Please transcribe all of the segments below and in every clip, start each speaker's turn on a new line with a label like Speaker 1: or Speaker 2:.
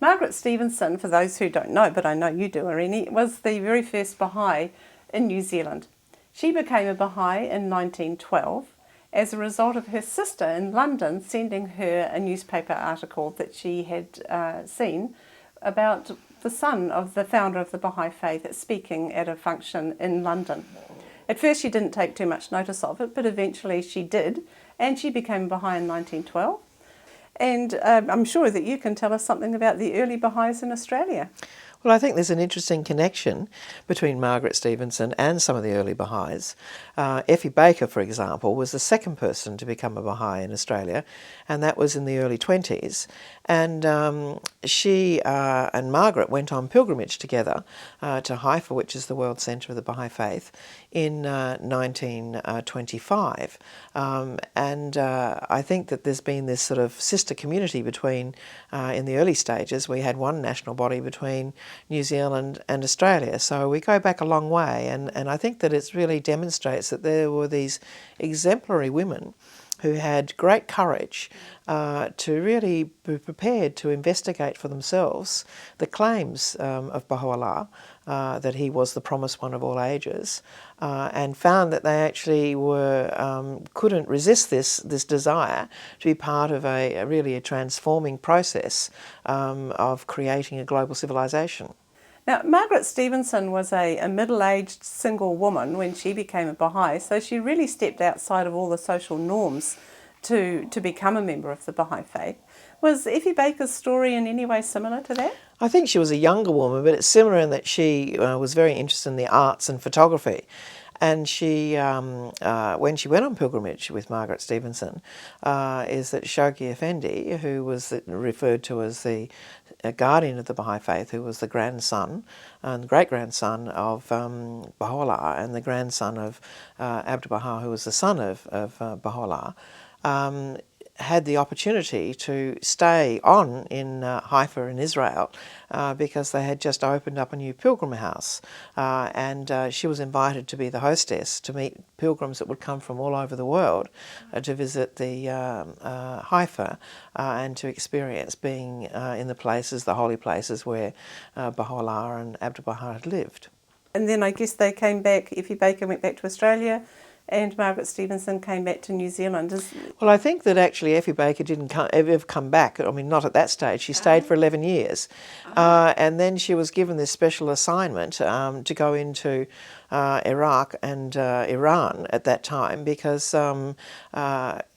Speaker 1: Margaret Stevenson, for those who don't know, but I know you do, Arini, was the very first Baha'i in New Zealand. She became a Baha'i in 1912 as a result of her sister in London sending her a newspaper article that she had seen about the son of the founder of the Baha'i faith speaking at a function in London. At first she didn't take too much notice of it, but eventually she did, and she became a Baha'i in 1912. And I'm sure that you can tell us something about the early Baha'is in Australia.
Speaker 2: Well, I think there's an interesting connection between Margaret Stevenson and some of the early Baha'is. Effie Baker, for example, was the second person to become a Baha'i in Australia, and that was in the early 20s. And she and Margaret went on pilgrimage together to Haifa, which is the world centre of the Baha'i faith, in 1925. And I think that there's been this sort of sister community between, in the early stages, we had one national body between New Zealand and Australia. So we go back a long way, and I think that it really demonstrates that there were these exemplary women who had great courage to really be prepared to investigate for themselves the claims of Baha'u'llah, that he was the promised one of all ages, and found that they actually were couldn't resist this desire to be part of a really transforming process of creating a global civilization.
Speaker 1: Now, Margaret Stevenson was a middle-aged single woman when she became a Baha'i, so she really stepped outside of all the social norms to become a member of the Baha'i faith. Was Effie Baker's story in any way similar to that?
Speaker 2: I think she was a younger woman, but it's similar in that she was very interested in the arts and photography. And she, when she went on pilgrimage with Margaret Stevenson, is that Shoghi Effendi, who was referred to as the guardian of the Baha'i faith, who was the grandson and great-grandson of Baha'u'llah and the grandson of Abdu'l-Bahá, who was the son of Baha'u'llah, had the opportunity to stay on in Haifa in Israel because they had just opened up a new pilgrim house, and she was invited to be the hostess to meet pilgrims that would come from all over the world to visit the Haifa and to experience being in the places, the holy places where Baha'u'llah and Abdu'l-Bahá had lived.
Speaker 1: And then I guess they came back, Effie Baker went back to Australia, and Margaret Stevenson came back to New Zealand.
Speaker 2: Well, I think that actually Effie Baker didn't ever come back. I mean, not at that stage. She stayed for 11 years. And then she was given this special assignment to go into Iraq and Iran at that time because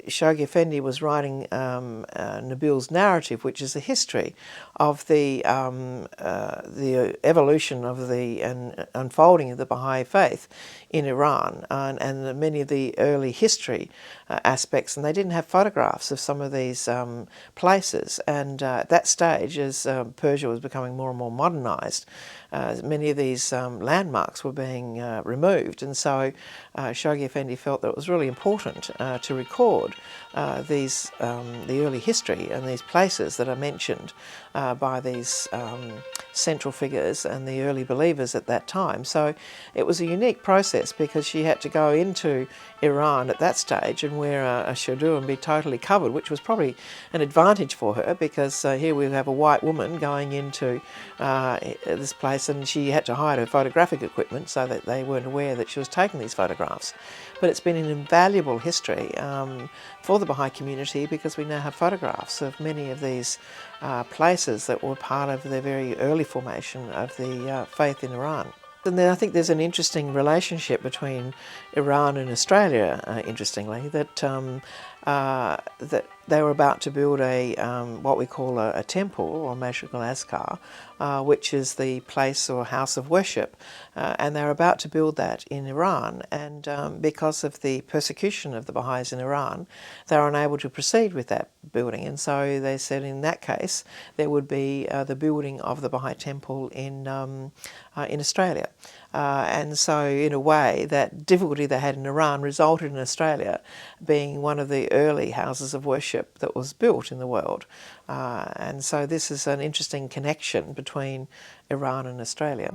Speaker 2: Shoghi Effendi was writing Nabil's narrative, which is a history of the evolution of the and unfolding of the Baha'i faith in Iran and many of the early history aspects. And they didn't have photographs of some of these places. And at that stage, as Persia was becoming more and more modernized, many of these landmarks were being removed, and so Shoghi Effendi felt that it was really important to record the early history and these places that are mentioned by these central figures and the early believers at that time. So it was a unique process because she had to go into Iran at that stage and wear a chador and be totally covered, which was probably an advantage for her because here we have a white woman going into this place, and she had to hide her photographic equipment so that they weren't aware that she was taking these photographs. But it's been an invaluable history for the Baha'i community because we now have photographs of many of these places that were part of the very early formation of the faith in Iran. And then I think there's an interesting relationship between Iran and Australia, interestingly, that that they were about to build a what we call a temple or Masjid al-Azkar, which is the place or house of worship, and they're about to build that in Iran. And because of the persecution of the Baha'is in Iran, they were unable to proceed with that building. And so they said in that case there would be the building of the Baha'i temple in Australia. And so in a way that difficulty they had in Iran resulted in Australia being one of the early houses of worship that was built in the world. And so this is an interesting connection between Iran and Australia.